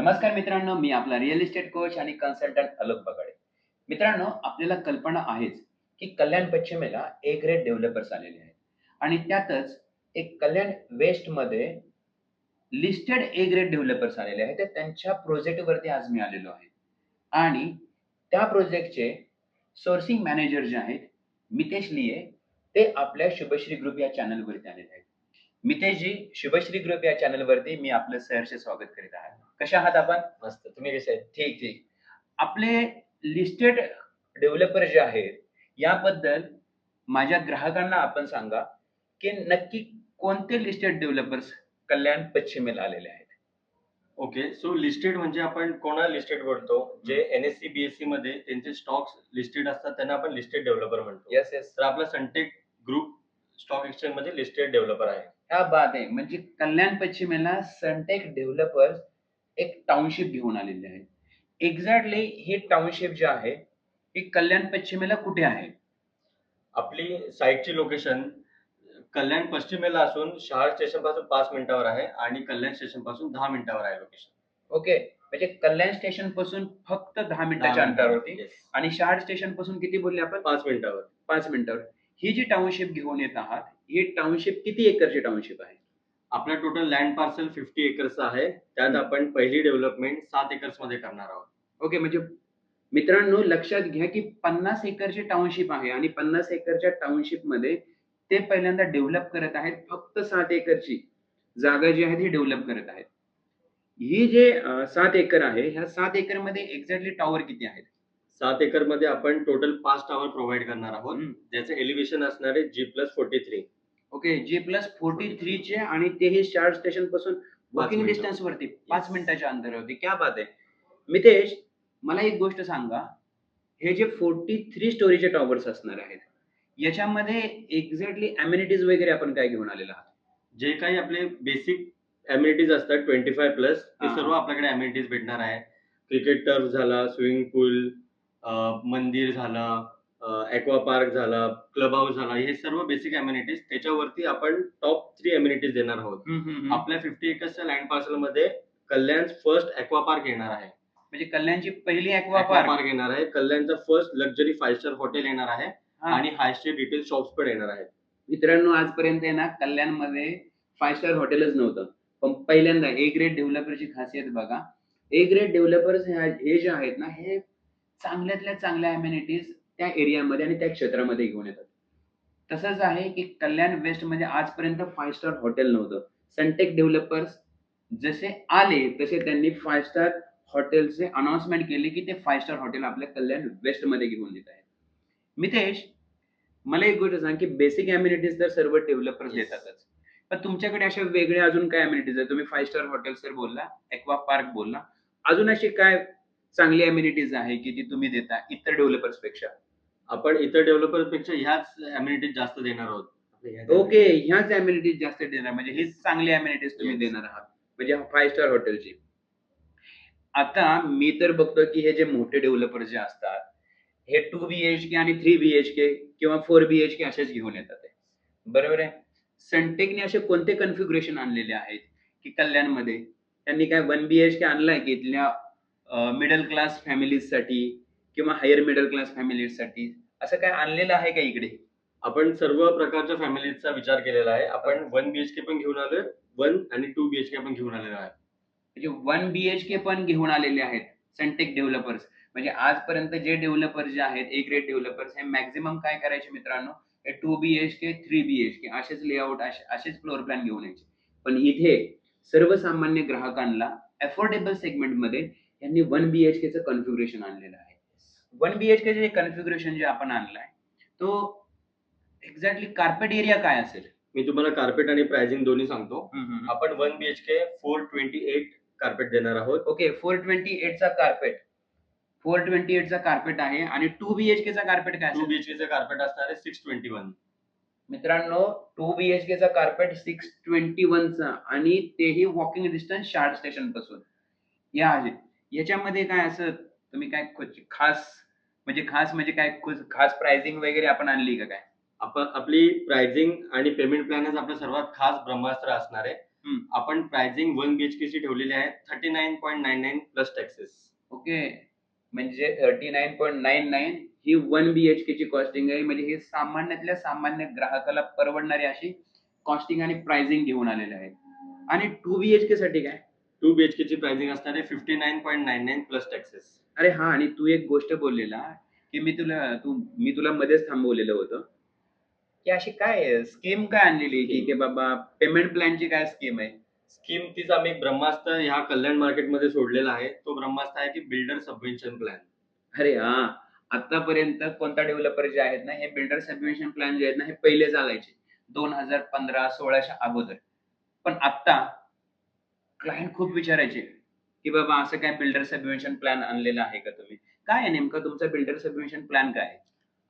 नमस्कार मित्रांनो, मी आपला रिअल इस्टेट कोच आणि कन्सल्टंट अलोक बगाडे. मित्रांनो, आपल्याला कल्पना आहेच, की कल्याण पश्चिमेला ए ग्रेड डेव्हलपर्स आलेले आहेत आणि त्यातच एक कल्याण वेस्टमध्ये लिस्टेड ए ग्रेड डेव्हलपर्स आलेले आहेत. तर त्यांच्या प्रोजेक्टवरती आज मी आलेलो आहे आणि त्या प्रोजेक्टचे सोर्सिंग मॅनेजर जे आहेत, मितेश लिये, ते आपल्या शुभश्री ग्रुप या चॅनलवरती आलेले आहेत. मितेशजी, शुभश्री ग्रुप या चॅनलवरती मी आपलं सहर्ष स्वागत करीत आहे. कशा आहात आपण? मस्त. तुम्ही कसे आहेत? ठीक, ठीक. आपले लिस्टेड डेव्हलपर जे आहेत, याबद्दल माझ्या ग्राहकांना आपण सांगा, की नक्की कोणते लिस्टेड डेव्हलपर्स कल्याण पश्चिमेला आलेले आहेत? ओके. सो लिस्टेड म्हणजे आपण कोणाला लिस्टेड बोलतो? जे NSE, BSE मध्ये त्यांचे स्टॉक्स लिस्टेड असतात त्यांना आपण लिस्टेड डेव्हलपर म्हणतो. Yes, yes. तर आपला सनटेक ग्रुप स्टॉक एक्सचेंज मध्ये लिस्टेड डेव्हलपर आहे. क्या बात आहे! म्हणजे कल्याण पश्चिमेला सनटेक डेव्हलपर्स एक टाउनशिप घेऊन आलेले आहेत. एक्झॅक्टली ही टाउनशिप जी आहे, ही कल्याण पश्चिमेला कुठे आहे? आपली साईटची लोकेशन कल्याण पश्चिमेला असून शहाड स्टेशन पासून 5 मिनिटावर आहे आणि कल्याण स्टेशन पासून 10 मिनिटावर आहे लोकेशन. ओके. म्हणजे कल्याण स्टेशन पासून फक्त 10 मिनिटाच्या अंतरावरती आणि शहाड स्टेशन पासून किती बोलले आपण? 5 मिनिटावर. 5 मिनिटावर. ही जी टाउनशिप घेऊन येत आहात, ही टाउनशिप किती एकरची टाउनशिप आहे? आपला टोटल लँड पार्सल 50 एकर्स आहे. त्यात आपण पहिली डेव्हलपमेंट 7 एकर्स मध्ये करणार आहोत. ओके. म्हणजे मित्रांनो, लक्षात घ्या की 50 एकरची टाउनशिप आहे आणि 50 एकरच्या टाउनशिपमध्ये ते पहिल्यांदा डेव्हलप करत आहेत. फक्त 7 एकरची जागा जी आहे ती डेव्हलप करत आहेत. ही जे 7 एकर आहे, ह्या 7 एकरमध्ये एक्झॅक्टली टॉवर किती आहेत? 7 एकर मध्ये आपण टोटल 5 टॉवर प्रोव्हाइड करणार आहोत. ज्याचे एलिव्हेशन असणार आहे G+43. ओके. G+43 चे आणि तेही शहाड स्टेशन पासून वॉकिंग डिस्टन्स वरती 5 मिनिटाच्या अंतरावरती. क्या बात आहे! मितेश, मला एक गोष्ट सांगा, हे जे 43 स्टोरीचे टॉवर्स असणार आहेत, याच्यामध्ये एक्झॅक्टली अमेनिटीज वगैरे आपण काय घेऊन आलेलो आहात? जे काही आपले बेसिक अमेनिटीज असतात 25+, ते हा. सर्व आपल्याकडे अमेनिटीज भेटणार आहे. क्रिकेट टर्फ झाला, स्विमिंग पूल, मंदिर झाला, ॲक्वा पार्क झाला, क्लब हाऊस झाला, हे सर्व बेसिक अमेनिटीज. त्याच्यावरती आपण टॉप 3 अमेनिटीज देणार आहोत. आपल्या 50 एकर्सच्या लँड पार्सल मध्ये कल्याण फर्स्ट ॲक्वा पार्क येणार आहे. म्हणजे कल्याणची पहिली ॲक्वा ॲक्वा पार्क पार्क येणार आहे. कल्याणचा फर्स्ट लक्झरी 5 स्टार हॉटेल येणार आहे आणि हाय स्ट्रीट रिटेल शॉप्स पण येणार आहेत. मित्रांनो, आजपर्यंत आहे ना, कल्याणमध्ये 5 स्टार हॉटेलच नव्हतं. पण पहिल्यांदा ए ग्रेड डेव्हलपरची खासियत बघा. ए ग्रेड डेव्हलपर्स हे जे आहेत ना, हे चांगल्यातल्या चांगल्या अमेनिटीज त्या एरियामध्ये आणि त्या क्षेत्रामध्ये घेऊन येतात. तसंच आहे की कल्याण वेस्टमध्ये आजपर्यंत 5 स्टार हॉटेल नव्हतं. सनटेक डेव्हलपर्स जसे आले तसे त्यांनी 5 स्टार हॉटेलचे अनाउन्समेंट केली की ते 5 स्टार हॉटेल आपल्या कल्याण वेस्टमध्ये घेऊन येत आहेत. मितेश, मला एक गोष्ट सांग की बेसिक अमेनिटीज तर सर्व डेव्हलपर्स देतातच. पण तुमच्याकडे अशा वेगळ्या अजून काय अमेनिटीज आहेत? तुम्ही 5 स्टार हॉटेल सर बोलला, ॲक्वा पार्क बोलला. अजून अशी काय चांगली अमेनिटीज आहे की जी तुम्ही देता इतर डेव्हलपर्स पेक्षा? आपण इतर डेव्हलपर्स पेक्षा ह्याच अमेनिटीज जास्त देणार आहोत. ओके. ह्याच अमेनिटीज जास्त देणार, म्हणजे हीच चांगली अमेनिटीज तुम्ही देणार आहात. म्हणजे 5 स्टार हॉटेलची. आता मी तर बघतो की हे जे मोठे डेव्हलपर जे असतात, हे 2 BHK आणि 3 BHK किंवा 4 BHK असेच घेऊन येतात आहे. बरोबर आहे? सनटेकने असे कोणते कॉन्फिगरेशन आणलेले आहेत की कल्याणमध्ये? त्यांनी काय 1 BHK आणलाय की इथल्या मिडल क्लास फॅमिलीजसाठी किंवा हायर मिडल क्लास फॅमिलीजसाठी असं काय आणलेलं आहे का इकडे? आपण सर्व प्रकारच्या फॅमिलीजचा विचार केलेला आहे. आपण 1 BHK पण घेऊन आलोय, 1 आणि 2 BHK पण घेऊन आलेलो आहे. म्हणजे 1 BHK पण घेऊन आलेले आहेत सनटेक डेव्हलपर्स. म्हणजे आजपर्यंत जे डेव्हलपर जे आहेत, ए ग्रेड डेव्हलपर्स, हे मॅक्सिमम काय करायचे मित्रांनो, हे 2 BHK, 3 BHK असेच लेआउट, असेच फ्लोर प्लॅन घेऊन यायचे. पण इथे सर्वसामान्य ग्राहकांना अफोर्डेबल सेगमेंटमध्ये यांनी 1 BHKचं कॉन्फिगरेशन आणलेलं आहे. 1 BHKचं जे कॉन्फिगरेशन जे आपण आणलंय, तो एक्झॅक्टली कार्पेट एरिया काय असेल? मी तुम्हाला कार्पेट आणि प्राइसिंग दोन्ही सांगतो. आपण 1 आपण BHK 428 कार्पेट देणार आहोत. ओके. 428चा कार्पेट. 428चा कार्पेट आहे आणि 2 BHKचा कार्पेट काय 2 असेल? BHKचं कार्पेट असणार आहे 621. मित्रांनो, 2 BHKचा कार्पेट 621चा आणि तेही वॉकिंग डिस्टन्स शहाड स्टेशन पासून. या आहे. याच्यामध्ये काय असं तुम्ही काय खास म्हणजे काय खास प्राइसिंग वगैरे आपण आणली का काय? आपली प्राइसिंग आणि पेमेंट प्लॅनच आपलं सर्वात खास ब्रह्मास्त्र असणार आहे. आपण आपण प्राइसिंग 1 BHK ची ठेवलेली आहे 39.99 प्लस टॅक्सेस. ओके, म्हणजे 39.99 ही 1 BHK ची कॉस्टिंग आहे. म्हणजे हे सामान्यातल्या सामान्य ग्राहकाला परवडणारी अशी कॉस्टिंग आणि प्राइसिंग घेऊन आलेले आहेत. आणि 2 BHK साठी काय? 2 BHK ची प्राइसिंग असणार आहे 59.99 प्लस टॅक्सेस. अरे हा, आणि तू एक गोष्ट बोललेला की मी तुला मध्येच थांबवलेलं होतं की अशी काय स्कीम काय आणलेली की बाबा पेमेंट प्लॅनची काय स्कीम आहे? स्कीम तीच आम्ही ब्रह्मास्त्र ह्या कल्याण मार्केटमध्ये सोडलेला आहे. तो ब्रह्मास्त्र आहे की बिल्डर सबवेन्शन प्लॅन. अरे हा, आतापर्यंत कोणता डेव्हलपर जे आहेत ना, हे बिल्डर सबवेन्शन प्लॅन जे आहेत ना, हे पहिले चालायचे 2015-16च्या अगोदर. पण आता क्लायंट खूप विचारायचे की बाबा असं काय बिल्डर सबवेन्शन प्लॅन आणलेला आहे का तुम्ही? काय आहे नेमका तुमचा बिल्डर सबवेन्शन प्लॅन काय आहे?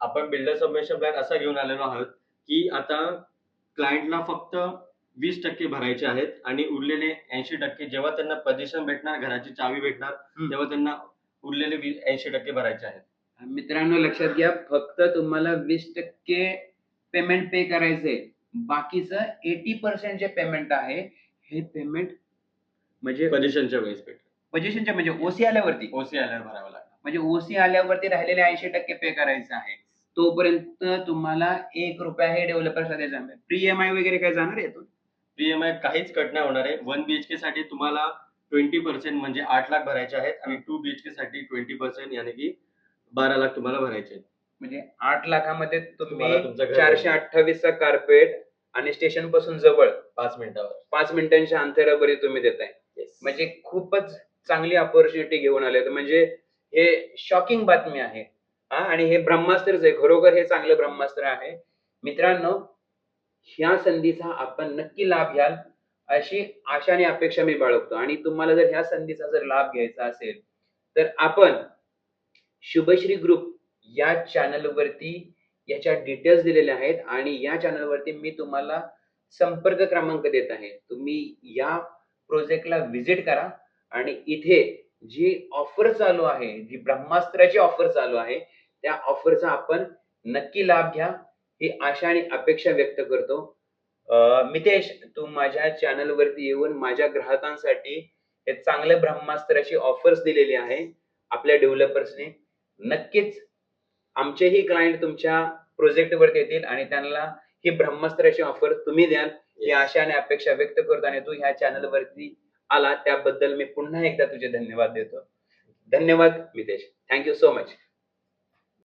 आपण बिल्डर सबवेन्शन प्लॅन असा घेऊन आलेलो आहोत की आता क्लायंटला फक्त 20% भरायचे आहेत आणि उरलेले 80% जेव्हा त्यांना पोझिशन भेटणार, घराची चावी भेटणार, तेव्हा त्यांना उरलेले 80% भरायचे आहेत. मित्रांनो लक्षात घ्या, फक्त तुम्हाला 20% पेमेंट पे करायचंय. बाकीचं 80% जे पेमेंट आहे हे पेमेंट म्हणजे पोझिशनच्या वेळेस भेटणार. पोझिशनच्या म्हणजे ओसी आल्यावरती ओसी आल्यावर भरावं लागणार. म्हणजे ओसी आल्यावरती राहिलेले 80% पे करायचं आहे. तोपर्यंत तुम्हाला ₹1 हे डेव्हलपरला द्यायचा आहे. प्री EMI वगैरे काय जाणार आहे यातून? EMI काहीच कट नाही होणार आहे. 1 BHK साठी तुम्हाला 20% म्हणजे 8 लाख भरायचे आहेत आणि 2 BHK साठी 20% यानी की 12 लाख तुम्हाला भरायचे आहेत. म्हणजे 8 लाखामध्ये तुम्हाला तुम्ही तुमचं घर 428 चा कार्पेट आणि स्टेशन पासून जवळ 5 मिनिटावर 5 मिनिटांच्या अंतरावरती तुम्ही देताय. म्हणजे खूपच चांगली अपॉर्च्युनिटी घेऊन आले. म्हणजे हे शॉकिंग बातमी आहे. आणि हे ब्रह्मास्त्रच आहे. खरोखर हे चांगलं ब्रह्मास्त्र आहे. मित्रांनो, ह्या संधीचा आपण नक्की लाभ घ्याल अशी आशा आणि अपेक्षा मी बाळगतो. आणि तुम्हाला जर ह्या संधीचा जर लाभ घ्यायचा असेल तर आपण शुभश्री ग्रुप या चॅनलवरती याच्या डिटेल्स दिलेल्या आहेत आणि या चॅनलवरती मी तुम्हाला संपर्क क्रमांक देत आहे. तुम्ही या प्रोजेक्टला व्हिजिट करा आणि इथे जी ऑफर चालू आहे, जी ब्रह्मास्त्राची ऑफर चालू आहे, त्या ऑफरचा आपण नक्की लाभ घ्या ही आशा आणि अपेक्षा व्यक्त करतो. मितेश, तू माझ्या चॅनलवरती येऊन माझ्या ग्राहकांसाठी हे चांगल्या ब्रह्मास्त्राची ऑफर्स दिलेली आहे आपल्या डेव्हलपर्सने. नक्कीच आमचेही क्लायंट तुमच्या प्रोजेक्टवरती येतील आणि त्यांना ही ब्रह्मास्त्राची ऑफर तुम्ही द्याल ही आशा आणि अपेक्षा व्यक्त करतो. आणि तू ह्या चॅनलवरती आला त्याबद्दल मी पुन्हा एकदा तुझे धन्यवाद देतो. धन्यवाद Mitesh. Thank you so much.